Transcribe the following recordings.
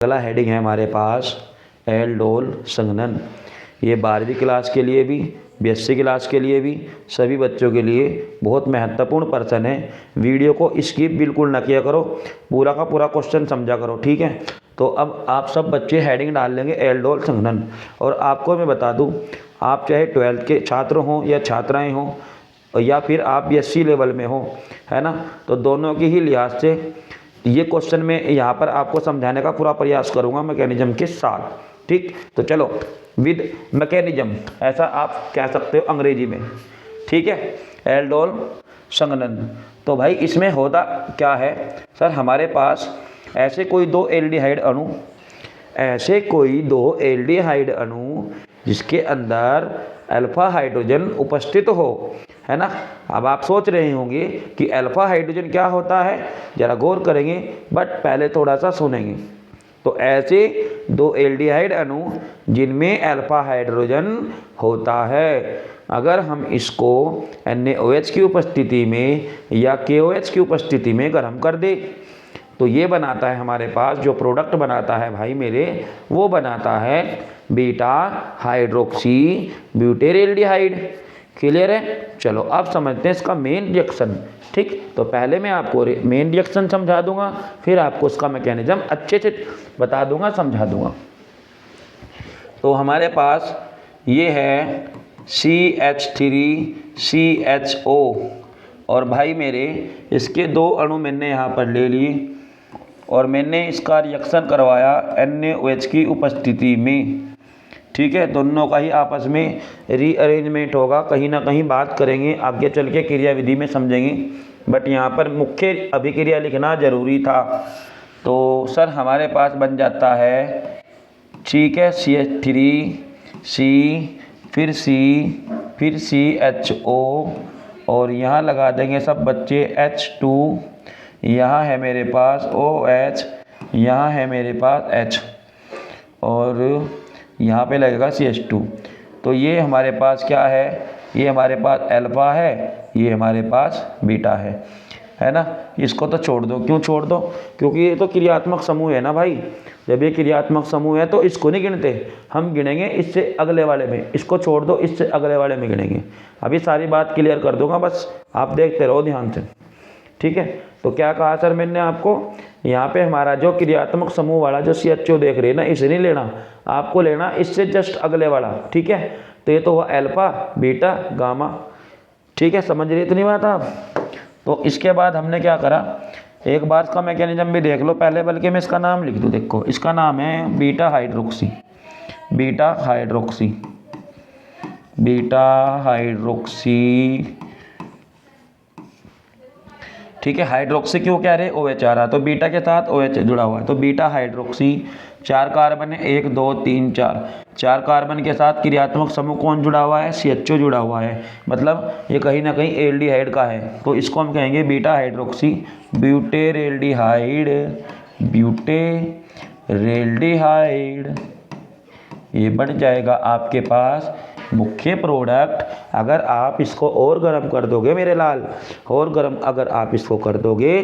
अगला हेडिंग है हमारे पास एल्डोल संघनन। ये 12वीं क्लास के लिए भी, बीएससी क्लास के लिए भी, सभी बच्चों के लिए बहुत महत्वपूर्ण प्रश्न है। वीडियो को स्किप बिल्कुल ना किया करो, पूरा का पूरा क्वेश्चन समझा करो, ठीक है। तो अब आप सब बच्चे हेडिंग डाल लेंगे एल्डोल संघनन। और आपको मैं बता दूं, आप चाहे 12th के छात्र हों या छात्राएं हों या फिर आप बीएससी लेवल में हो, है ना, तो दोनों की ही लिहाज से ये क्वेश्चन मैं यहाँ पर आपको समझाने का पूरा प्रयास करूँगा मैकेनिज्म के साथ, ठीक। तो चलो, विद मैकेनिज्म ऐसा आप कह सकते हो अंग्रेजी में, ठीक है, एल्डोल संघनन। तो भाई इसमें होता क्या है सर, हमारे पास ऐसे कोई दो एल्डिहाइड अणु जिसके अंदर अल्फा हाइड्रोजन उपस्थित हो, है ना। अब आप सोच रहे होंगे कि अल्फा हाइड्रोजन क्या होता है, जरा गौर करेंगे, बट पहले थोड़ा सा सुनेंगे। तो ऐसे दो एल्डिहाइड अणु जिनमें अल्फा हाइड्रोजन होता है, अगर हम इसको NaOH की उपस्थिति में या KOH की उपस्थिति में गर्म कर दे तो ये बनाता है, हमारे पास जो प्रोडक्ट बनाता है भाई मेरे, वो बनाता है बीटा हाइड्रोक्सी ब्यूटेरेल्डिहाइड। क्लियर है। चलो अब समझते हैं इसका मेन रिएक्शन, ठीक। तो पहले मैं आपको मेन रिएक्शन समझा दूंगा, फिर आपको इसका मैकेनिज्म अच्छे से बता दूंगा, समझा दूंगा। तो हमारे पास ये है CH3CHO और भाई मेरे इसके दो अणु मैंने यहाँ पर ले लिए और मैंने इसका रिएक्शन करवाया NaOH की उपस्थिति में, ठीक है। दोनों का ही आपस में रीअरेंजमेंट होगा, कहीं ना कहीं बात करेंगे आगे चल के, क्रियाविधि में समझेंगे, बट यहाँ पर मुख्य अभिक्रिया लिखना जरूरी था। तो सर हमारे पास बन जाता है, ठीक है, CH3C फिर CHO और यहाँ लगा देंगे सब बच्चे H2, यहाँ है मेरे पास OH, यहाँ है मेरे पास H और यहाँ पे लगेगा CH2। तो ये हमारे पास क्या है, ये हमारे पास अल्फा है, ये हमारे पास बीटा है ना। इसको तो छोड़ दो, क्यों छोड़ दो, क्योंकि ये तो क्रियात्मक समूह है ना भाई। जब ये क्रियात्मक समूह है तो इसको नहीं गिनते, हम गिनेंगे इससे अगले वाले में। इसको छोड़ दो, इससे अगले वाले में गिनेंगे। अभी सारी बात क्लियर कर दूंगा, बस आप देखते रहो ध्यान से, ठीक है। तो क्या कहा सर मैंने आपको, यहाँ पे हमारा जो क्रियात्मक समूह वाला जो CHO देख रहे हैं ना, इसे नहीं लेना, आपको लेना इससे जस्ट अगले वाला, ठीक है। तो ये तो हुआ अल्फा बीटा गामा, ठीक है। समझ रही इतनी बात आप। तो इसके बाद हमने क्या करा, एक बार इसका मैकेनिज्म भी देख लो पहले, बल्कि मैं इसका नाम लिख दूँ। देखो इसका नाम है बीटा हाइड्रोक्सी, ठीक है। हाइड्रोक्सी क्यों कह रहे, OH आ रहा, तो बीटा के साथ OH जुड़ा हुआ है, तो बीटा हाइड्रोक्सी। 4 कार्बन है, 1 2 3 4, 4 कार्बन के साथ क्रियात्मक समूह कौन जुड़ा हुआ है, CHO जुड़ा हुआ है, मतलब ये कहीं ना कहीं एल्डिहाइड का है। तो इसको हम कहेंगे बीटा हाइड्रोक्सी ब्यूटेरेल्डिहाइड। ये बन जाएगा आपके पास मुख्य प्रोडक्ट। अगर आप इसको और गर्म कर दोगे मेरे लाल, और गर्म अगर आप इसको कर दोगे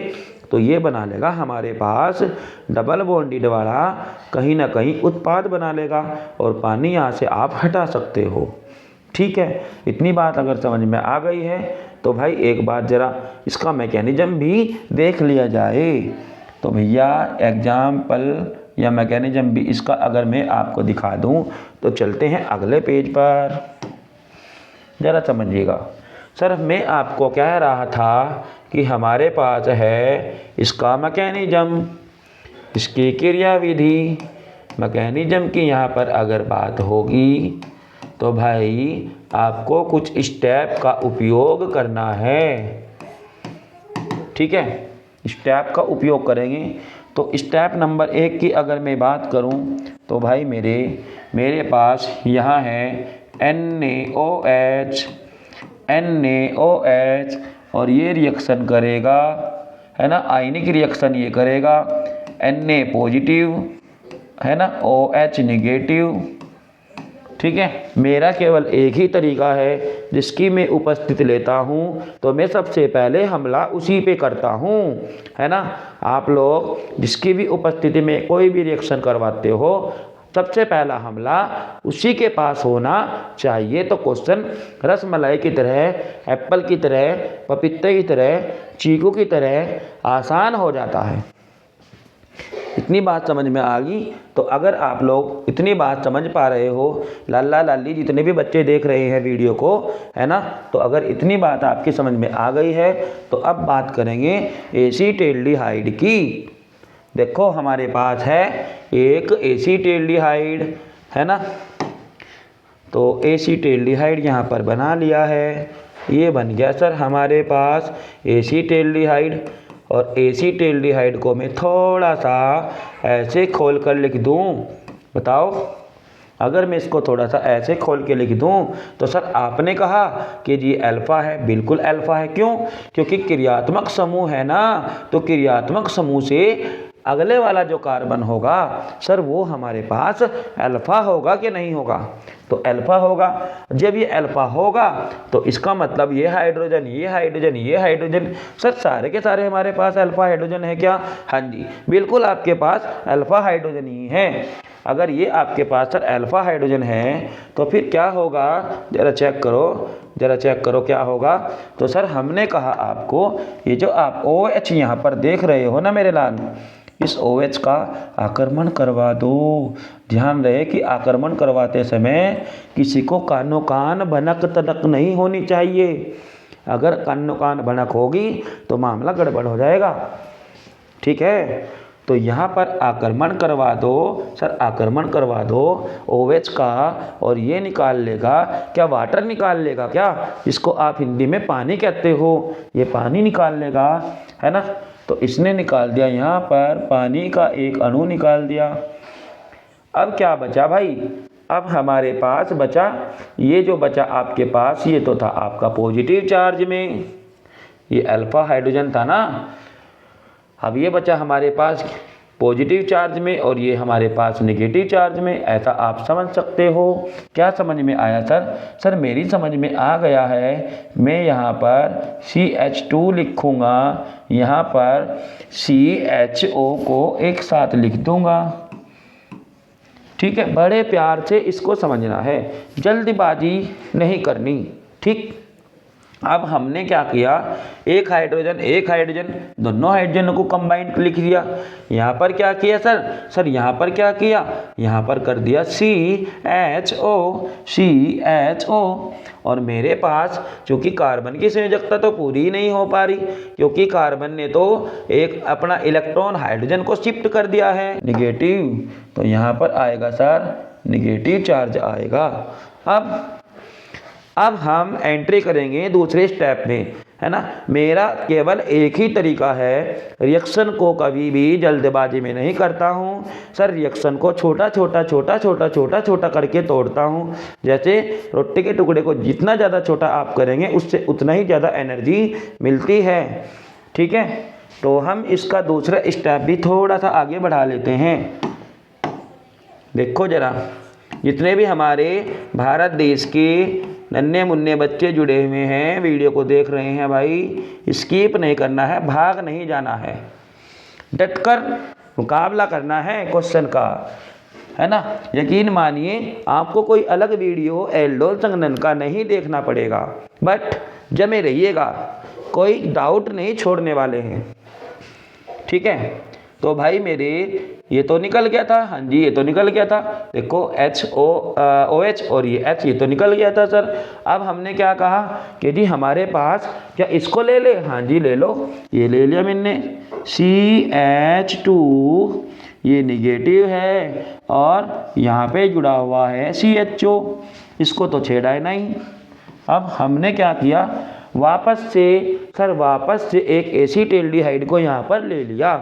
तो ये बना लेगा हमारे पास डबल बॉन्डेड वाला कहीं ना कहीं उत्पाद बना लेगा और पानी यहाँ से आप हटा सकते हो, ठीक है। इतनी बात अगर समझ में आ गई है तो भाई एक बार ज़रा इसका मैकेनिज्म भी देख लिया जाए। तो भैया एग्जाम्पल या मैकेनिज्म भी इसका अगर मैं आपको दिखा दूं तो चलते हैं अगले पेज पर, ज़रा समझिएगा। सर मैं आपको कह रहा था कि हमारे पास है इसका मैकेनिज्म, इसकी क्रियाविधि। मैकेनिज्म की यहाँ पर अगर बात होगी तो भाई आपको कुछ स्टेप का उपयोग करना है, ठीक है। स्टेप का उपयोग करेंगे। तो स्टेप नंबर 1 की अगर मैं बात करूं तो भाई मेरे पास यहाँ है NaOH और ये रिएक्शन करेगा, है ना, आयनिक रिएक्शन ये करेगा, Na पॉजिटिव, है ना, OH निगेटिव, ठीक है, मेरा केवल एक ही तरीका है जिसकी मैं उपस्थिति लेता हूँ तो मैं सबसे पहले हमला उसी पे करता हूँ, है ना। आप लोग जिसकी भी उपस्थिति में कोई भी रिएक्शन करवाते हो सबसे पहला हमला उसी के पास होना चाहिए। तो क्वेश्चन रसमलाई की तरह, एप्पल की तरह, पपीते की तरह, चीकू की तरह आसान हो जाता है। इतनी बात समझ में आ गई। तो अगर आप लोग इतनी बात समझ पा रहे हो, लाला लाली जितने भी बच्चे देख रहे हैं वीडियो को, है ना, तो अगर इतनी बात आपकी समझ में आ गई है तो अब बात करेंगे एसीटेल्डिहाइड की। देखो हमारे पास है एक एसीटेल्डिहाइड, है ना। तो एसीटेल्डिहाइड यहाँ पर बना लिया है, ये बन गया सर हमारे पास एसीटेल्डिहाइड। और एसीटेल्डिहाइड को मैं थोड़ा सा ऐसे खोल कर लिख दूँ, बताओ अगर मैं इसको थोड़ा सा ऐसे खोल के लिख दूँ तो सर आपने कहा कि जी अल्फ़ा है, बिल्कुल अल्फ़ा है। क्यों? क्योंकि क्रियात्मक समूह है ना, तो क्रियात्मक समूह से अगले वाला जो कार्बन होगा सर वो हमारे पास अल्फ़ा होगा कि नहीं होगा? तो अल्फ़ा होगा। जब ये अल्फ़ा होगा तो इसका मतलब ये हाइड्रोजन, ये हाइड्रोजन, ये हाइड्रोजन, सर सारे के सारे हमारे पास अल्फ़ा हाइड्रोजन है क्या? हाँ जी, बिल्कुल आपके पास अल्फ़ा हाइड्रोजन ही है। अगर ये आपके पास सर अल्फ़ा हाइड्रोजन है तो फिर क्या होगा, ज़रा चेक करो, ज़रा चेक करो क्या होगा। तो सर हमने कहा आपको ये जो आप OH यहाँ पर देख रहे हो ना मेरे लाल, इस OH का आक्रमण करवा दो। ध्यान रहे कि आक्रमण करवाते समय किसी को कानो कान भनक तनक नहीं होनी चाहिए। अगर कानो कान भनक होगी तो मामला गड़बड़ हो जाएगा, ठीक है। तो यहाँ पर आक्रमण करवा दो सर, आक्रमण करवा दो OH का, और ये निकाल लेगा क्या, वाटर निकाल लेगा क्या, इसको आप हिंदी में पानी कहते हो, ये पानी निकाल लेगा, है ना। तो इसने निकाल दिया यहाँ पर पानी का एक अणु निकाल दिया। अब क्या बचा भाई? अब हमारे पास बचा, ये जो बचा आपके पास ये तो था आपका पॉजिटिव चार्ज में, ये अल्फ़ा हाइड्रोजन था ना। अब ये बचा हमारे पास पॉजिटिव चार्ज में और ये हमारे पास नेगेटिव चार्ज में, ऐसा आप समझ सकते हो। क्या समझ में आया सर? सर मेरी समझ में आ गया है। मैं यहाँ पर CH2 लिखूँगा, यहाँ पर CHO को एक साथ लिख दूँगा, ठीक है। बड़े प्यार से इसको समझना है, जल्दबाजी नहीं करनी, ठीक। अब हमने क्या किया, एक हाइड्रोजन दोनों हाइड्रोजन को कंबाइंड लिख दिया। यहाँ पर क्या किया सर? सर यहाँ पर क्या किया, यहाँ पर कर दिया CHO। और मेरे पास चूँकि कार्बन की संयोजकता तो पूरी ही नहीं हो पा रही, क्योंकि कार्बन ने तो एक अपना इलेक्ट्रॉन हाइड्रोजन को शिफ्ट कर दिया है निगेटिव, तो यहाँ पर आएगा सर निगेटिव चार्ज आएगा। अब हम एंट्री करेंगे दूसरे स्टेप में, है ना। मेरा केवल एक ही तरीका है, रिएक्शन को कभी भी जल्दबाजी में नहीं करता हूँ सर। रिएक्शन को छोटा छोटा करके तोड़ता हूँ। जैसे रोटी के टुकड़े को जितना ज़्यादा छोटा आप करेंगे उससे उतना ही ज़्यादा एनर्जी मिलती है, ठीक है। तो हम इसका दूसरा स्टेप भी थोड़ा सा आगे बढ़ा लेते हैं। देखो ज़रा, जितने भी हमारे भारत देश के नन्हे मुन्ने बच्चे जुड़े हुए हैं, वीडियो को देख रहे हैं भाई, स्किप नहीं करना है, भाग नहीं जाना है, डटकर मुकाबला करना है क्वेश्चन का, है ना। यकीन मानिए आपको कोई अलग वीडियो एल्डोल संघनन का नहीं देखना पड़ेगा, बट जमे रहिएगा, कोई डाउट नहीं छोड़ने वाले हैं, ठीक है। तो भाई मेरे ये तो निकल गया था, हाँ जी ये तो निकल गया था। देखो OH और ये H ये तो निकल गया था सर। अब हमने क्या कहा कि जी हमारे पास क्या इसको ले ले, हाँ जी ले लो, ये ले लिया मैंने CH2, ये निगेटिव है और यहाँ पे जुड़ा हुआ है CHO, इसको तो छेड़ा है नहीं। अब हमने क्या किया, वापस से एक एसीटेल्डिहाइड को यहाँ पर ले लिया,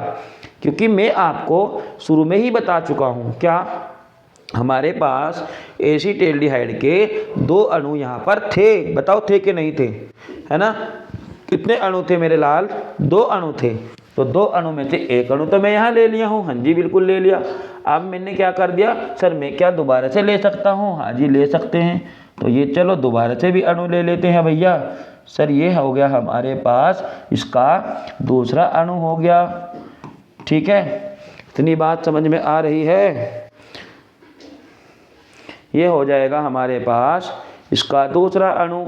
क्योंकि मैं आपको शुरू में ही बता चुका हूँ क्या, हमारे पास एसीटेल्डिहाइड के 2 अणु यहाँ पर थे। बताओ थे कि नहीं थे, है ना। कितने अणु थे मेरे लाल? 2 अणु थे। तो 2 अणु में से 1 अणु तो मैं यहाँ ले लिया हूँ। हाँ जी बिल्कुल ले लिया। अब मैंने क्या कर दिया सर, मैं क्या दोबारा से ले सकता हूँ? हाँ जी ले सकते हैं। तो ये चलो दोबारा से भी अणु ले लेते हैं भैया। सर ये हो गया हमारे पास इसका दूसरा अणु हो गया। ठीक है, इतनी बात समझ में आ रही है? ये हो जाएगा हमारे पास इसका दूसरा अणु।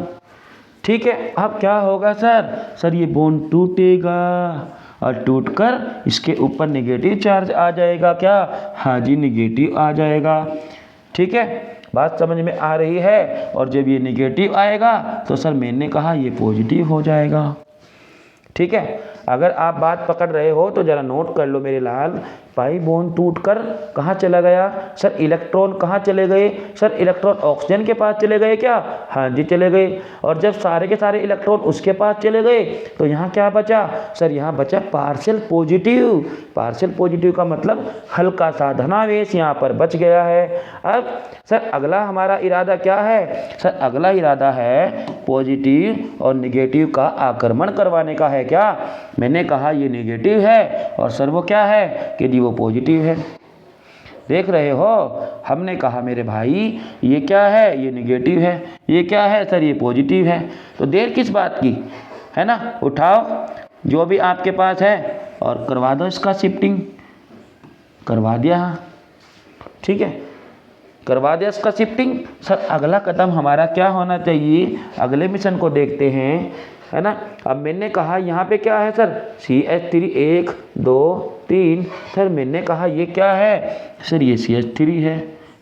ठीक है, अब क्या होगा सर? सर ये बॉन्ड टूटेगा और टूटकर इसके ऊपर नेगेटिव चार्ज आ जाएगा। क्या? हाँ जी नेगेटिव आ जाएगा। ठीक है, बात समझ में आ रही है? और जब ये नेगेटिव आएगा तो सर मैंने कहा ये पॉजिटिव हो जाएगा। ठीक है, अगर आप बात पकड़ रहे हो तो ज़रा नोट कर लो मेरे लाल। पाई बॉन्ड टूटकर कहाँ चला गया? सर इलेक्ट्रॉन कहाँ चले गए? सर इलेक्ट्रॉन ऑक्सीजन के पास चले गए। क्या? हाँ जी चले गए। और जब सारे के सारे इलेक्ट्रॉन उसके पास चले गए तो यहाँ क्या बचा? सर यहाँ बचा पार्शियल पॉजिटिव। पार्शियल पॉजिटिव का मतलब हल्का सा धनावेश यहाँ पर बच गया है। अब सर अगला हमारा इरादा क्या है? सर अगला इरादा है पॉजिटिव और निगेटिव का आक्रमण करवाने का है। क्या? मैंने कहा ये नेगेटिव है और सर वो क्या है कि जी वो पॉजिटिव है। देख रहे हो, हमने कहा मेरे भाई ये क्या है? ये नेगेटिव है। ये क्या है सर? ये पॉजिटिव है। तो देर किस बात की, है ना? उठाओ जो भी आपके पास है और करवा दो इसका शिफ्टिंग। करवा दिया। ठीक है, करवा दिया इसका शिफ्टिंग। सर अगला कदम हमारा क्या होना चाहिए? अगले मिशन को देखते हैं, है ना? अब मैंने कहा यहाँ पे क्या है सर? CH3 1 2 3। सर मैंने कहा ये क्या है? सर ये CH3 है।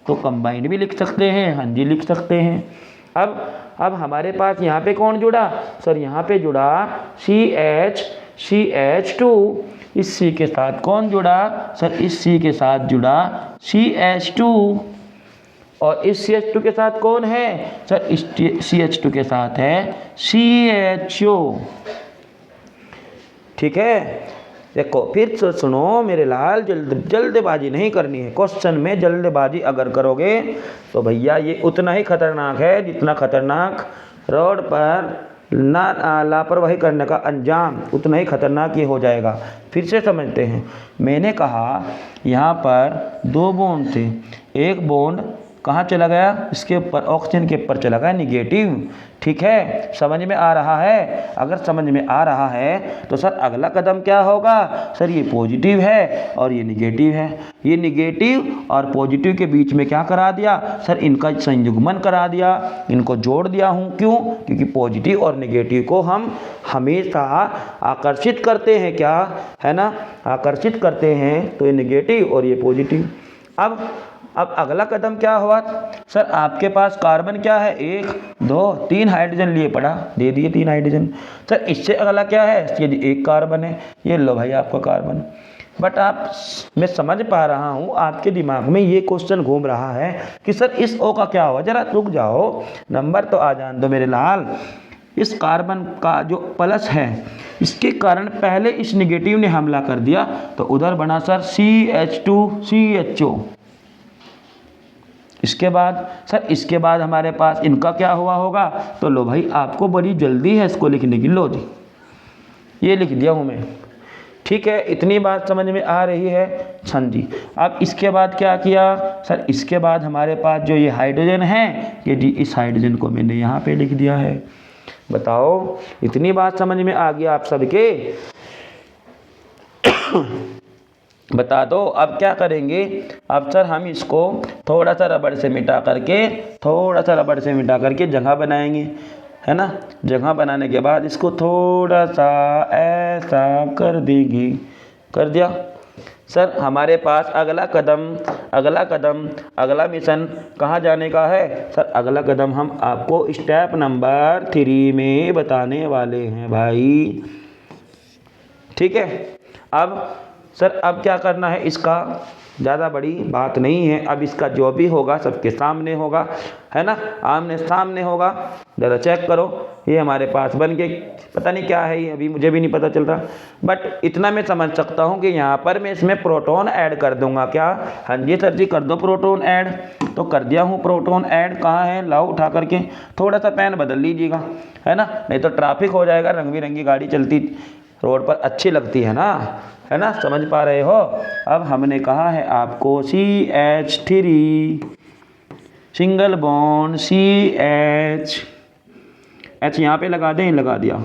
तो कंबाइंड भी लिख सकते हैं। हाँ जी लिख सकते हैं। अब हमारे पास यहाँ पे कौन जुड़ा? सर यहाँ पे जुड़ा CH2। इस C के साथ कौन जुड़ा? सर इस C के साथ जुड़ा CH2। और इस CH2 के साथ कौन है? सर इस CH2 के साथ है CHO। ठीक है, देखो फिर से सुनो मेरे लाल, जल्दबाजी नहीं करनी है। क्वेश्चन में जल्दबाजी अगर करोगे तो भैया ये उतना ही खतरनाक है जितना खतरनाक रोड पर लापरवाही करने का अंजाम, उतना ही खतरनाक ये हो जाएगा। फिर से समझते हैं। मैंने कहा यहाँ पर 2 बॉन्ड थे। एक बॉन्ड कहाँ चला गया? इसके ऊपर ऑक्सीजन के ऊपर चला गया नेगेटिव। ठीक है, समझ में आ रहा है? अगर समझ में आ रहा है तो सर अगला कदम क्या होगा? सर ये पॉजिटिव है और ये निगेटिव है। ये निगेटिव और पॉजिटिव के बीच में क्या करा दिया? सर इनका संयुग्मन करा दिया, इनको जोड़ दिया हूँ। क्यों? क्योंकि पॉजिटिव और निगेटिव को हम हमेशा आकर्षित करते हैं। क्या है ना? आकर्षित करते हैं। तो ये निगेटिव और ये पॉजिटिव। अब अगला कदम क्या हुआ? सर आपके पास कार्बन क्या है? 1 2 3 हाइड्रोजन लिए पड़ा, दे दिए 3 हाइड्रोजन। सर इससे अगला क्या है? ये 1 कार्बन है। ये लो भाई आपका कार्बन। बट मैं समझ पा रहा हूँ आपके दिमाग में ये क्वेश्चन घूम रहा है कि सर इस O का क्या हुआ? जरा रुक जाओ, नंबर तो आ जान दो मेरे लाल। इस कार्बन का जो प्लस है इसके कारण पहले इस निगेटिव ने हमला कर दिया तो उधर बना सर CH2CHO। इसके बाद हमारे पास इनका क्या हुआ होगा? तो लो भाई आपको बड़ी जल्दी है इसको लिखने की। लो जी ये लिख दिया हूँ मैं। ठीक है, इतनी बात समझ में आ रही है? हाँ जी। अब इसके बाद क्या किया? सर इसके बाद हमारे पास जो ये हाइड्रोजन है, ये जी इस हाइड्रोजन को मैंने यहाँ पे लिख दिया है। बताओ इतनी बात समझ में आ गई आप सबके? बता दो अब क्या करेंगे? अब सर हम इसको थोड़ा सा रबड़ से मिटा करके जगह बनाएंगे, है ना? जगह बनाने के बाद इसको थोड़ा सा ऐसा कर देंगे। कर दिया। सर हमारे पास अगला मिशन कहाँ जाने का है? सर अगला कदम हम आपको स्टेप नंबर 3 में बताने वाले हैं भाई। ठीक है, अब क्या करना है? इसका ज़्यादा बड़ी बात नहीं है। अब इसका जो भी होगा सबके सामने होगा, है ना? आमने सामने होगा। ज़रा चेक करो, ये हमारे पास बन के पता नहीं क्या है ये, अभी मुझे भी नहीं पता चल रहा। बट इतना मैं समझ सकता हूँ कि यहाँ पर मैं इसमें प्रोटॉन ऐड कर दूंगा। क्या? हाँ जी सर जी कर दो प्रोटॉन ऐड। तो कर दिया हूँ प्रोटॉन ऐड। कहाँ है? लाओ उठा करके। थोड़ा सा पेन बदल लीजिएगा, है ना? नहीं तो ट्रैफिक हो जाएगा, रंग बिरंगी गाड़ी चलती रोड पर अच्छी लगती है ना, समझ पा रहे हो। अब हमने कहा है आपको CH3 single bond CH, H यहाँ पे लगा दें, लगा दिया।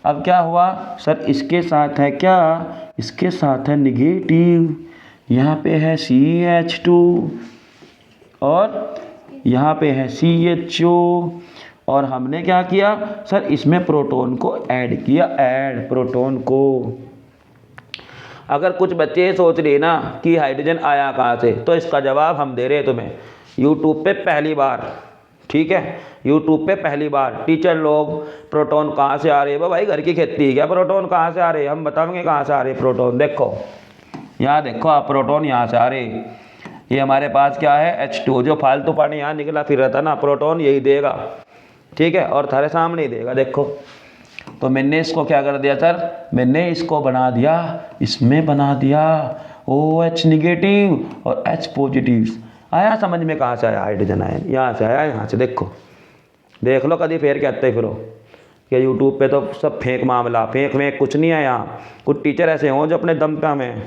अब क्या हुआ सर, इसके साथ है क्या, इसके साथ है निगेटिव, यहाँ पे है CH2 और यहाँ पे है CHO, और हमने क्या किया सर, इसमें प्रोटॉन को ऐड किया, ऐड प्रोटॉन को। अगर कुछ बच्चे ये सोच रहे ना कि हाइड्रोजन आया कहाँ से, तो इसका जवाब हम दे रहे हैं तुम्हें यूट्यूब पे पहली बार, ठीक है, यूट्यूब पे पहली बार। टीचर लोग प्रोटॉन कहाँ से आ रहे हैं, भाई घर की खेती है क्या, प्रोटॉन कहाँ से आ रहे हैं, हम बताएंगे कहाँ से आ रहे हैं प्रोटॉन। देखो यहाँ देखो आप, प्रोटॉन यहाँ से आ रहे हैं, ये हमारे पास क्या है H2, जो फालतू पानी यहाँ निकला फिर रहता ना, प्रोटॉन यही देगा, ठीक है, और थारे सामने ही देगा। देखो तो मैंने इसको क्या कर दिया सर, मैंने इसको बना दिया, इसमें बना दिया OH निगेटिव और H पॉजिटिव। आया समझ में कहाँ से आया हाइड्रोजन आयन, यहाँ से आया, यहाँ से। देखो देख लो कभी फेर कहते फिरो कि यूट्यूब पे तो सब फेंक मामला, फेंक कुछ नहीं है यहाँ। कुछ टीचर ऐसे हों जो अपने दम पे हमें,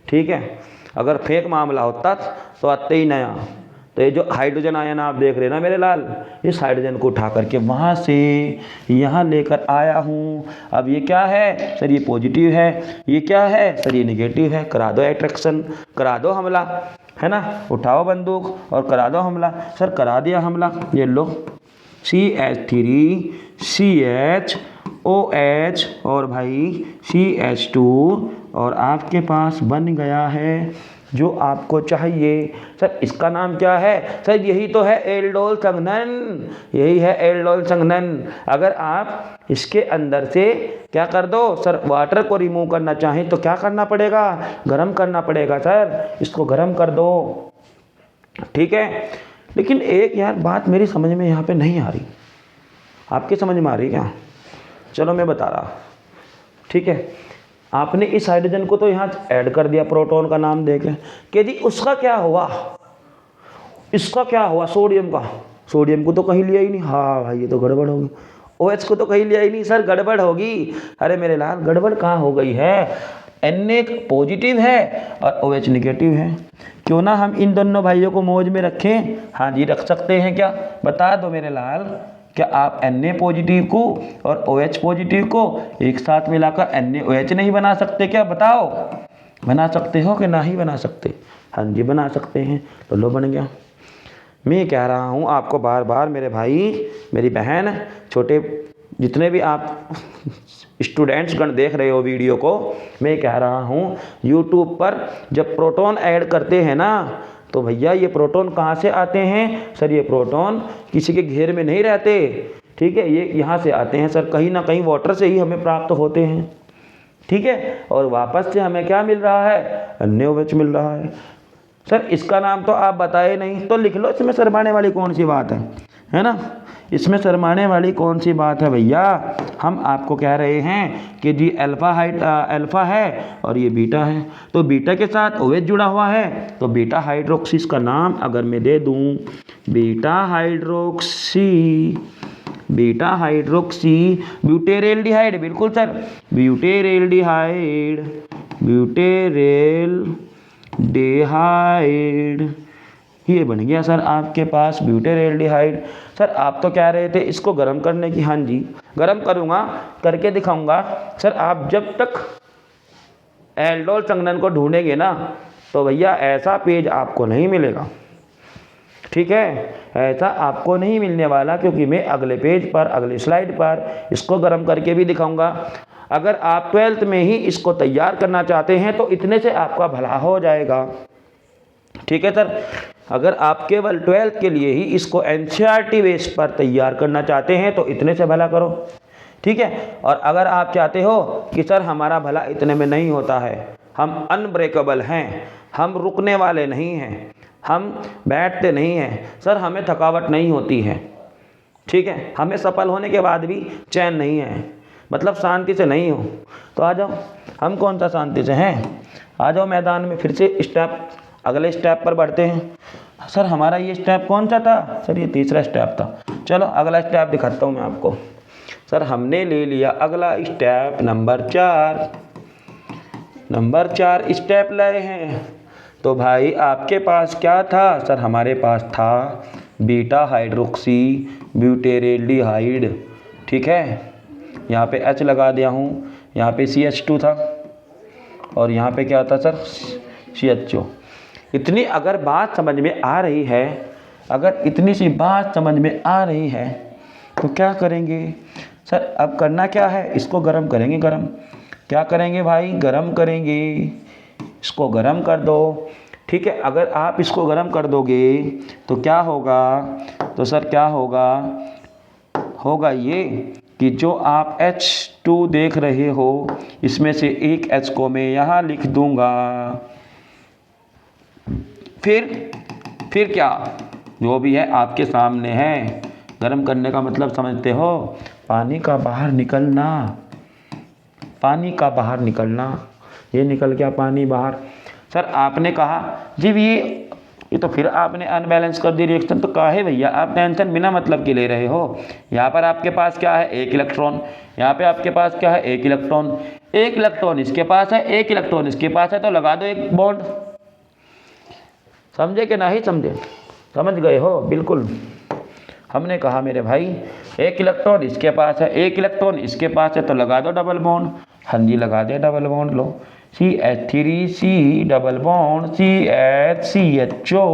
ठीक है, अगर फेंक मामला होता तो आते ही नया। तो ये जो हाइड्रोजन आयन आप देख रहे हैं ना मेरे लाल, इस हाइड्रोजन को उठा करके वहाँ से यहाँ लेकर आया हूँ। अब ये क्या है सर, ये पॉजिटिव है, ये क्या है सर, ये निगेटिव है। करा दो अट्रैक्शन, करा दो हमला, है ना, उठाओ बंदूक और करा दो हमला। सर करा दिया हमला, ये लो CH3 CH OH और भाई CH2, और आपके पास बन गया है जो आपको चाहिए। सर इसका नाम क्या है सर, यही तो है एल्डोल संघनन, यही है एल्डोल संघनन। अगर आप इसके अंदर से क्या कर दो सर, वाटर को रिमूव करना चाहें तो क्या करना पड़ेगा, गर्म करना पड़ेगा सर, इसको गर्म कर दो, ठीक है। लेकिन एक यार बात मेरी समझ में यहाँ पे नहीं आ रही, आपकी समझ में आ रही क्या, चलो मैं बता रहा, ठीक है। आपने इस हाइड्रोजन को तो यहाँ ऐड कर दिया प्रोटॉन का नाम देके, कि जी उसका क्या हुआ, इसका क्या हुआ सोडियम का, सोडियम को तो कहीं लिया ही नहीं। हाँ भाई ये तो गड़बड़ होगी। OH को तो कहीं लिया ही नहीं सर, गड़बड़ होगी। अरे मेरे लाल गड़बड़ कहाँ हो गई है, Na पॉजिटिव है और OH निगेटिव है। क्यों ना हम इन दोनों भाइयों को मौज में रखें। हाँ जी रख सकते हैं क्या, बता दो मेरे लाल, क्या आप Na पॉजिटिव को और OH पॉजिटिव को एक साथ मिलाकर NaOH नहीं बना सकते क्या, बताओ बना सकते हो कि नहीं बना सकते। हाँ जी बना सकते हैं, तो लो बन गया। मैं कह रहा हूँ आपको बार बार मेरे भाई मेरी बहन, छोटे जितने भी आप स्टूडेंट्स गण देख रहे हो वीडियो को, मैं कह रहा हूँ यूट्यूब पर जब प्रोटॉन ऐड करते हैं ना, तो भैया ये प्रोटॉन कहाँ से आते हैं सर, ये प्रोटॉन किसी के घेर में नहीं रहते, ठीक है, ये यहाँ से आते हैं सर, कहीं ना कहीं वाटर से ही हमें प्राप्त होते हैं, ठीक है। और वापस से हमें क्या मिल रहा है, NaOH मिल रहा है। सर इसका नाम तो आप बताए नहीं, तो लिख लो इसमें शर्माने वाली कौन सी बात है ना, इसमें शर्माने वाली कौन सी बात है भैया। हम आपको कह रहे हैं कि जी अल्फ़ा है और ये बीटा है, तो बीटा के साथ OH जुड़ा हुआ है, तो बीटा हाइड्रोक्सी का नाम अगर मैं दे दूं बीटा हाइड्रोक्सी ब्यूटेरेल्डिहाइड, बिल्कुल सर ब्यूटेरेल्डिहाइड, ये बन गया सर आपके पास ब्यूटेरेल्डिहाइड। सर आप तो कह रहे थे इसको गर्म करने की, हाँ जी गर्म करूँगा, करके दिखाऊंगा। सर आप जब तक एल्डोल संघनन को ढूंढेंगे ना, तो भैया ऐसा पेज आपको नहीं मिलेगा, ठीक है, ऐसा आपको नहीं मिलने वाला, क्योंकि मैं अगले पेज पर, अगली स्लाइड पर इसको गर्म करके भी दिखाऊंगा। अगर आप 12th में ही इसको तैयार करना चाहते हैं तो इतने से आपका भला हो जाएगा, ठीक है सर। अगर आप केवल 12th के लिए ही इसको NCERT बेस पर तैयार करना चाहते हैं तो इतने से भला करो, ठीक है। और अगर आप चाहते हो कि सर हमारा भला इतने में नहीं होता है, हम अनब्रेकेबल हैं, हम रुकने वाले नहीं हैं, हम बैठते नहीं हैं सर, हमें थकावट नहीं होती है, ठीक है, हमें सफल होने के बाद भी चैन नहीं है, मतलब शांति से नहीं हो, तो आ जाओ। हम कौन सा शांति से हैं, आ जाओ मैदान में। फिर से अगले स्टेप पर बढ़ते हैं। सर हमारा ये स्टेप कौन सा था, सर ये तीसरा स्टेप था। चलो अगला स्टेप दिखाता हूँ मैं आपको। सर हमने ले लिया अगला स्टेप नंबर 4। नंबर 4 स्टेप लाए हैं। तो भाई आपके पास क्या था? सर हमारे पास था बीटा हाइड्रोक्सी ब्यूटेरेल्डिहाइड। ठीक है, यहाँ पे H लगा दिया हूँ, यहाँ पे CH2 था और यहाँ पे क्या था सर? CHO। इतनी अगर बात समझ में आ रही है, अगर इतनी सी बात समझ में आ रही है तो क्या करेंगे सर? अब करना क्या है? इसको गर्म करेंगे। गर्म क्या करेंगे भाई? गर्म करेंगे। इसको गर्म कर दो। ठीक है, अगर आप इसको गर्म कर दोगे तो क्या होगा? तो सर क्या होगा? होगा ये कि जो आप H2 देख रहे हो इसमें से एक H को मैं यहाँ लिख दूंगा। फिर क्या? जो भी है आपके सामने है। गर्म करने का मतलब समझते हो? पानी का बाहर निकलना। पानी का बाहर निकलना। ये निकल गया पानी बाहर। सर आपने कहा जी ये तो फिर आपने अनबैलेंस कर दी रिएक्शन। तो काहे भैया आप टेंशन बिना मतलब के ले रहे हो? यहाँ पर आपके पास क्या है? एक इलेक्ट्रॉन। यहाँ पे आपके पास क्या है? एक इलेक्ट्रॉन। एक इलेक्ट्रॉन इसके पास है, एक इलेक्ट्रॉन इसके पास है, तो लगा दो एक बॉन्ड। समझे कि नहीं समझे? समझ गए हो? बिल्कुल। हमने कहा मेरे भाई एक इलेक्ट्रॉन इसके पास है, एक इलेक्ट्रॉन इसके पास है, तो लगा दो डबल बॉन्ड। हाँ जी, लगा दे डबल बॉन्ड। लो CH3C डबल बॉन्ड CHCHO।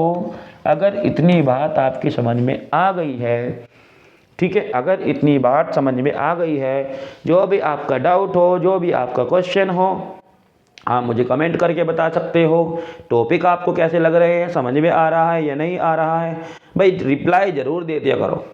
अगर इतनी बात आपकी समझ में आ गई है, ठीक है, अगर इतनी बात समझ में आ गई है, जो भी आपका डाउट हो, जो भी आपका क्वेश्चन हो, आप मुझे कमेंट करके बता सकते हो। टॉपिक आपको कैसे लग रहे हैं? समझ में आ रहा है या नहीं आ रहा है? भाई रिप्लाई ज़रूर दे दिया करो।